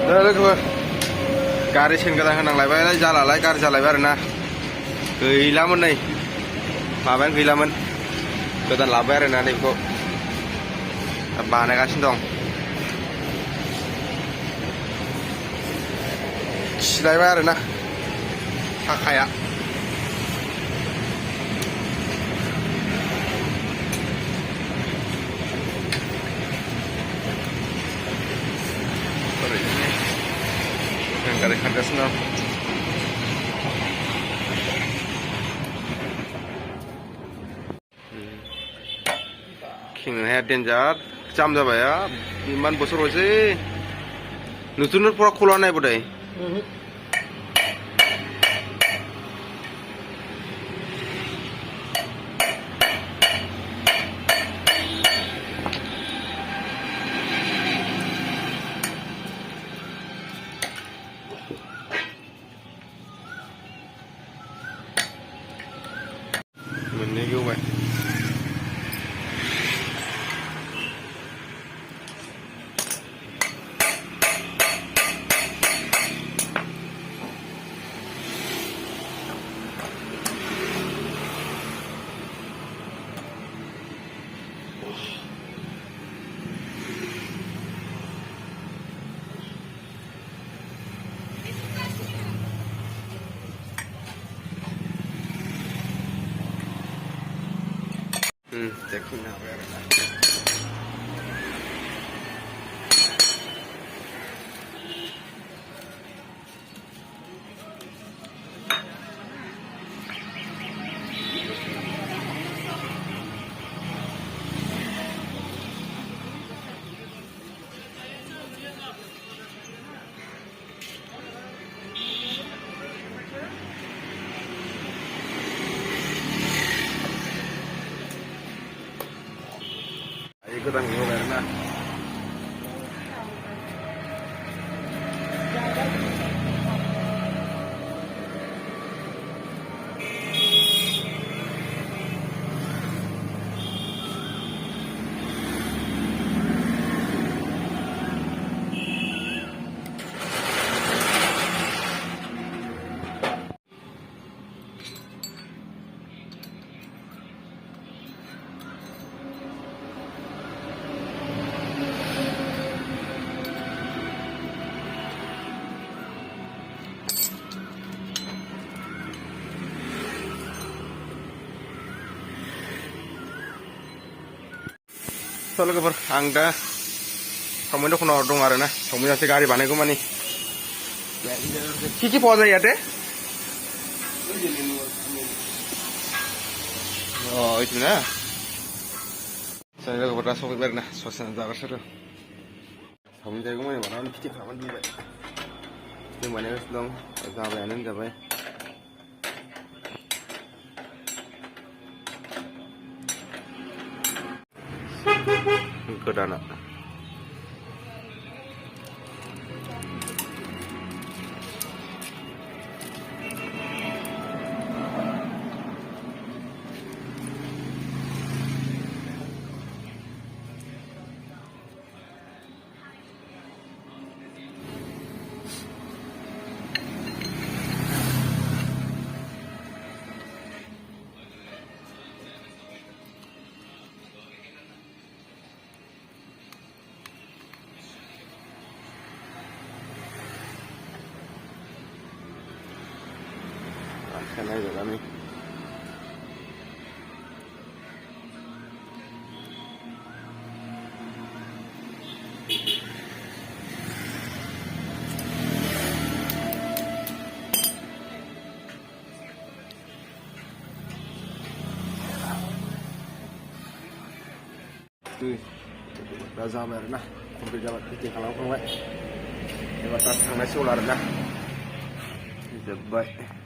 लोगोफोर गारि सेनगोदान होनांलायबाय जालालाय गारि जालायबाय आरोना गैलामोन नै माबायानो गैलामोन गोदान लाबाय आरोना नैबेखौ बानायगासिनो दं खिलायबाय आरोना साखाया गारि खारगासिनो दं खेंनाया डेन्जार जाम जाबाय इमान बोसोर बायसै नोंसोरनो पुरा खोला नाय बोदाय मोननै गेवबाय देखना ikutan gue karena लोगोफोर आं दा सावमिन दखानाव दं आरोना सावमिनासो गारि बानायगौ मानि কি পাওয়া যায় ইয়াতে এইটো না लोगोफोर दा सफैबाय आरोना ससेना जागासिनो सावमिन जायगौ मानि बानायनानै खेथि खालामनानै दोनबाय जों बानायगासिनो दं जाबायानो होनजाबाय गोदाना Kan aja kami. Tuh, udah sampai na, sampai jalan titik kalau kau, lewat tanah solar na, jadi baik.